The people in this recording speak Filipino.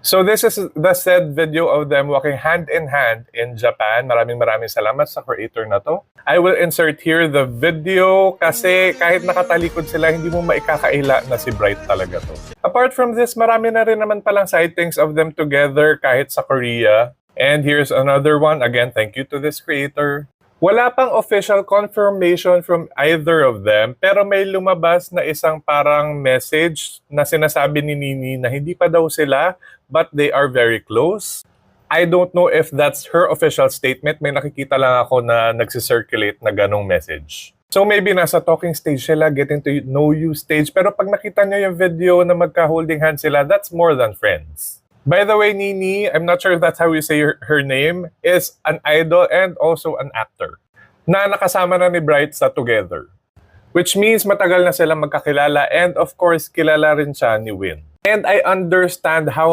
So this is the said video of them walking hand in hand in Japan. Maraming salamat sa creator na to. I will insert here the video kasi kahit nakatalikod sila, hindi mo maikakaila na si Bright talaga to. Apart from this, marami na rin naman palang sightings of them together kahit sa Korea. And here's another one. Again, thank you to this creator. Wala pang official confirmation from either of them, pero may lumabas na isang parang message na sinasabi ni Nini na hindi pa daw sila, but they are very close. I don't know if that's her official statement. May nakikita lang ako na nagsisirculate na ganong message. So maybe nasa talking stage sila, getting to know you stage, pero pag nakita nyo yung video na magka-holding hands sila, that's more than friends. By the way, Nini, I'm not sure if that's how you say her name, is an idol and also an actor na nakasama na ni Bright sa Together. Which means matagal na sila magkakilala and of course, kilala rin siya ni Win. And I understand how